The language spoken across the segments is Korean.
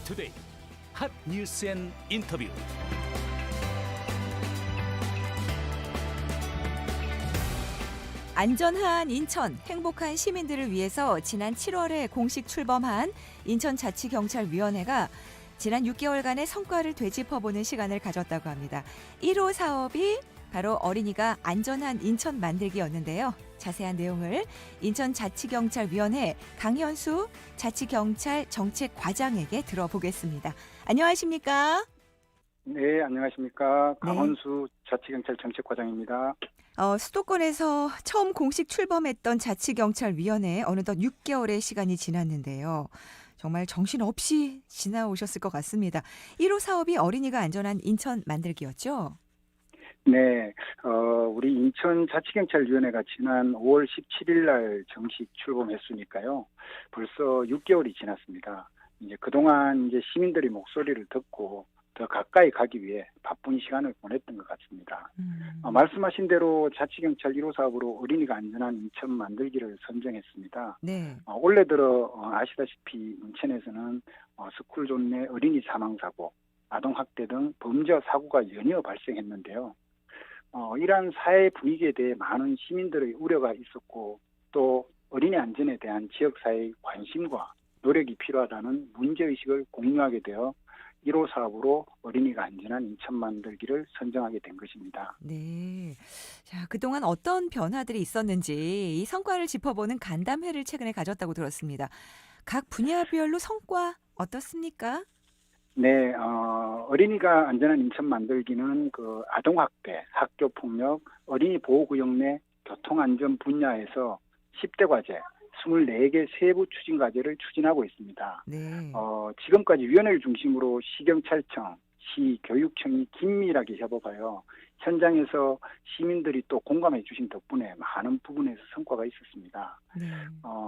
투데이 핫 뉴스 앤 인터뷰. 안전한 인천, 행복한 시민들을 위해서 지난 7월에 공식 출범한 인천자치경찰위원회가 지난 6개월간의 성과를 되짚어보는 시간을 가졌다고 합니다. 1호 사업이 바로 어린이가 안전한 인천 만들기였는데요. 자세한 내용을 인천자치경찰위원회 강현수 자치경찰 정책과장에게 들어보겠습니다. 안녕하십니까? 네, 안녕하십니까. 네. 강원수 자치경찰 정책과장입니다. 수도권에서 처음 공식 출범했던 자치경찰위원회 어느덧 6개월의 시간이 지났는데요. 정말 정신없이 지나오셨을 것 같습니다. 1호 사업이 어린이가 안전한 인천 만들기였죠? 네, 우리 인천자치경찰위원회가 지난 5월 17일 날 정식 출범했으니까요. 벌써 6개월이 지났습니다. 이제 그동안 이제 시민들의 목소리를 듣고 더 가까이 가기 위해 바쁜 시간을 보냈던 것 같습니다. 말씀하신 대로 자치경찰 1호 사업으로 어린이가 안전한 인천 만들기를 선정했습니다. 네. 올해 들어 아시다시피 인천에서는 스쿨존 내 어린이 사망사고, 아동학대 등 범죄 사고가 연이어 발생했는데요. 이러한 사회 분위기에 대해 많은 시민들의 우려가 있었고 또 어린이 안전에 대한 지역사회의 관심과 노력이 필요하다는 문제의식을 공유하게 되어 1호 사업으로 어린이가 안전한 인천 만들기를 선정하게 된 것입니다. 네. 자, 그동안 어떤 변화들이 있었는지 이 성과를 짚어보는 간담회를 최근에 가졌다고 들었습니다. 각 분야별로 성과 어떻습니까? 네, 어린이가 안전한 인천 만들기는 그 아동학대, 학교폭력, 어린이 보호구역 내 교통안전 분야에서 10대 과제, 24개 세부 추진 과제를 추진하고 있습니다. 네. 지금까지 위원회를 중심으로 시경찰청, 시교육청이 긴밀하게 협업하여 현장에서 시민들이 또 공감해 주신 덕분에 많은 부분에서 성과가 있었습니다. 네.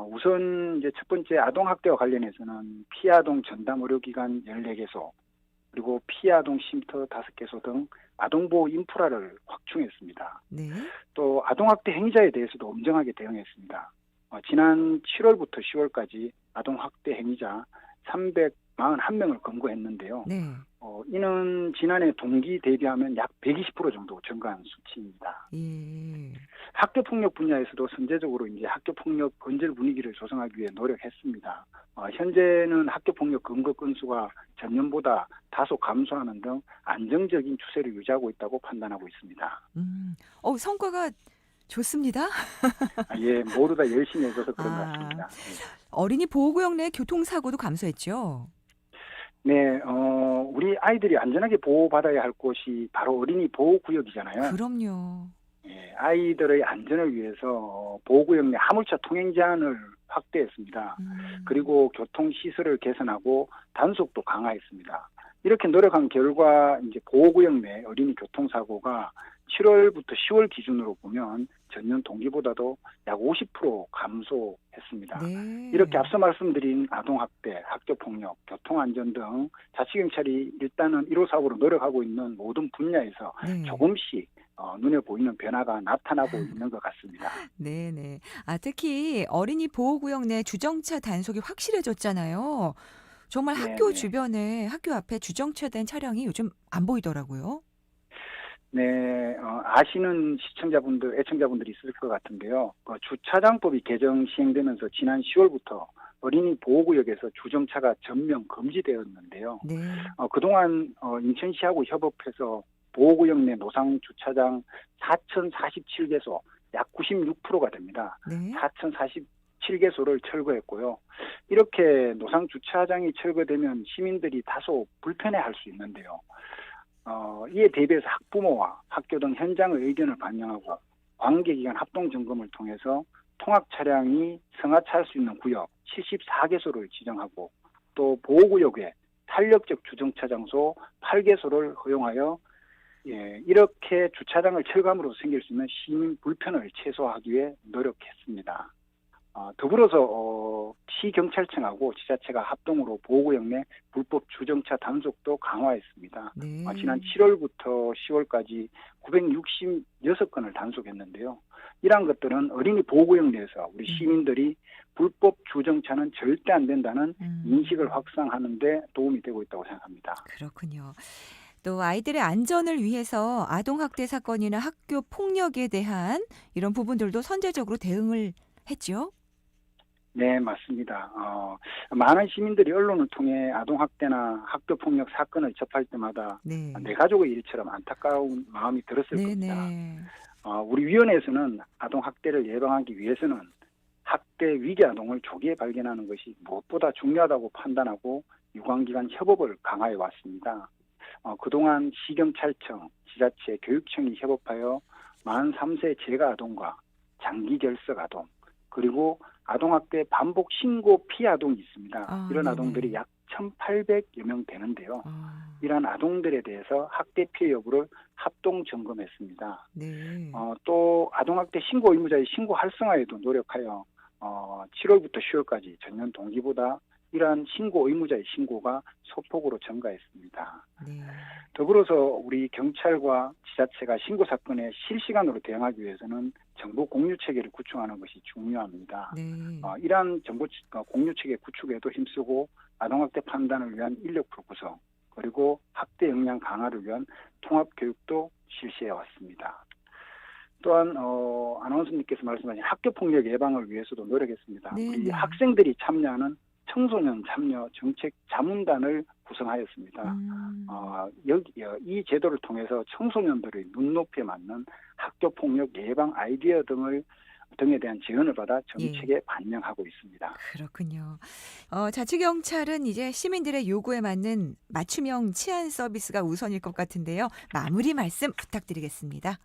우선 이제 첫 번째 아동학대와 관련해서는 피아동 전담 의료기관 14개소, 그리고 피아동 쉼터 5개소 등 아동보호 인프라를 확충했습니다. 네. 또 아동학대 행위자에 대해서도 엄정하게 대응했습니다. 지난 7월부터 10월까지 아동학대 행위자 341명을 검거했는데요. 네. 이는 지난해 동기 대비하면 약 120% 정도 증가한 수치입니다. 예. 학교폭력 분야에서도 선제적으로 이제 학교폭력 건절 분위기를 조성하기 위해 노력했습니다. 현재는 학교폭력 검거 건수가 전년보다 다소 감소하는 등 안정적인 추세를 유지하고 있다고 판단하고 있습니다. 성과가 좋습니다. 예, 모두 다 열심히 해줘서 그런 것 같습니다. 어린이 보호구역 내 교통사고도 감소했죠? 네, 우리 아이들이 안전하게 보호받아야 할 곳이 바로 어린이 보호구역이잖아요. 그럼요. 예, 아이들의 안전을 위해서 보호구역 내 화물차 통행 제한을 확대했습니다. 그리고 교통시설을 개선하고 단속도 강화했습니다. 이렇게 노력한 결과 이제 보호구역 내 어린이 교통사고가 7월부터 10월 기준으로 보면 전년 동기보다도 약 50% 감소했습니다. 네. 이렇게 앞서 말씀드린 아동학대, 학교폭력, 교통안전 등 자치경찰이 일단은 1호 사업으로 노력하고 있는 모든 분야에서 네. 조금씩 눈에 보이는 변화가 나타나고 있는 것 같습니다. 네네. 특히 어린이 보호구역 내 주정차 단속이 확실해졌잖아요. 정말 학교 네네. 주변에, 학교 앞에 주정차된 차량이 요즘 안 보이더라고요. 네, 아시는 시청자분들, 애청자분들이 있을 것 같은데요. 주차장법이 개정 시행되면서 지난 10월부터 어린이 보호구역에서 주정차가 전면 금지되었는데요. 네. 그동안 인천시하고 협업해서 보호구역 내 노상 주차장 4,047개소, 약 96%가 됩니다. 네. 4,047개소를 철거했고요. 이렇게 노상 주차장이 철거되면 시민들이 다소 불편해할 수 있는데요. 이에 대비해서 학부모와 학교 등 현장의 의견을 반영하고 관계기관 합동점검을 통해서 통학 차량이 승하차할 수 있는 구역 74개소를 지정하고 또 보호구역에 탄력적 주정차 장소 8개소를 허용하여 이렇게 주차장을 철거함으로써 생길 수 있는 시민 불편을 최소화하기 위해 노력했습니다. 더불어서 시경찰청하고 지자체가 합동으로 보호구역 내 불법 주정차 단속도 강화했습니다. 네. 지난 7월부터 10월까지 966건을 단속했는데요. 이러한 것들은 어린이 보호구역 내에서 우리 시민들이 불법 주정차는 절대 안 된다는 인식을 확산하는 데 도움이 되고 있다고 생각합니다. 그렇군요. 또 아이들의 안전을 위해서 아동학대 사건이나 학교 폭력에 대한 이런 부분들도 선제적으로 대응을 했죠? 네, 맞습니다. 많은 시민들이 언론을 통해 아동학대나 학교폭력 사건을 접할 때마다 네. 내 가족의 일처럼 안타까운 마음이 들었을 겁니다. 네네. 우리 위원회에서는 아동학대를 예방하기 위해서는 학대 위기 아동을 조기에 발견하는 것이 무엇보다 중요하다고 판단하고 유관기관 협업을 강화해 왔습니다. 그동안 시경찰청, 지자체, 교육청이 협업하여 43세 재가 아동과 장기 결석 아동, 그리고 아동학대 반복 신고 피해 아동이 있습니다. 이런 네네. 아동들이 약 1,800여 명 되는데요. 아, 이러한 아동들에 대해서 학대 피해 여부를 합동 점검했습니다. 네. 또 아동학대 신고 의무자의 신고 활성화에도 노력하여 7월부터 10월까지 전년 동기보다 이러한 신고 의무자의 신고가 소폭으로 증가했습니다. 네. 더불어서 우리 경찰과 지자체가 신고 사건에 실시간으로 대응하기 위해서는 정보 공유 체계를 구축하는 것이 중요합니다. 네. 이러한 정보 공유 체계 구축에도 힘쓰고 아동학대 판단을 위한 인력풀 구성, 그리고 학대 역량 강화를 위한 통합 교육도 실시해 왔습니다. 또한 아나운서님께서 말씀하신 학교폭력 예방을 위해서도 노력했습니다. 네, 우리 네. 학생들이 참여하는 청소년 참여 정책 자문단을 구성하였습니다. 이 제도를 통해서 청소년들의 눈높이에 맞는 학교폭력 예방 아이디어 등에 대한 지원을 받아 정책에 반영하고 있습니다. 그렇군요. 자치경찰은 이제 시민들의 요구에 맞는 맞춤형 치안 서비스가 우선일 것 같은데요. 마무리 말씀 부탁드리겠습니다.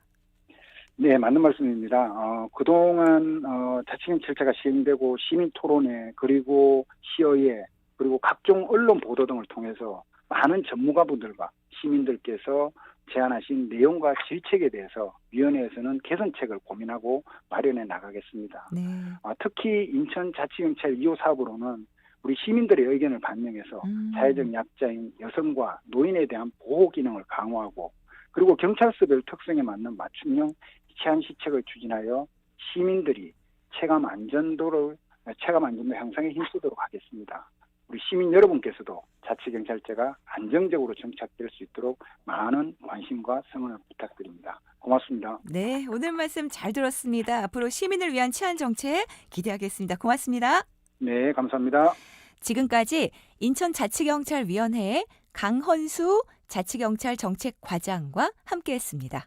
네, 맞는 말씀입니다. 그동안 자치경찰제가 시행되고 시민 토론회, 그리고 시의회, 그리고 각종 언론 보도 등을 통해서 많은 전문가분들과 시민들께서 제안하신 내용과 질책에 대해서 위원회에서는 개선책을 고민하고 마련해 나가겠습니다. 네. 특히 인천자치경찰 2호 사업으로는 우리 시민들의 의견을 반영해서 사회적 약자인 여성과 노인에 대한 보호 기능을 강화하고, 그리고 경찰서별 특성에 맞는 맞춤형 치안 시책을 추진하여 시민들이 체감 안전도 향상에 힘쓰도록 하겠습니다. 우리 시민 여러분께서도 자치경찰제가 안정적으로 정착될 수 있도록 많은 관심과 성원을 부탁드립니다. 고맙습니다. 네, 오늘 말씀 잘 들었습니다. 앞으로 시민을 위한 치안 정책 기대하겠습니다. 고맙습니다. 네, 감사합니다. 지금까지 인천자치경찰위원회 강헌수 자치경찰 정책과장과 함께했습니다.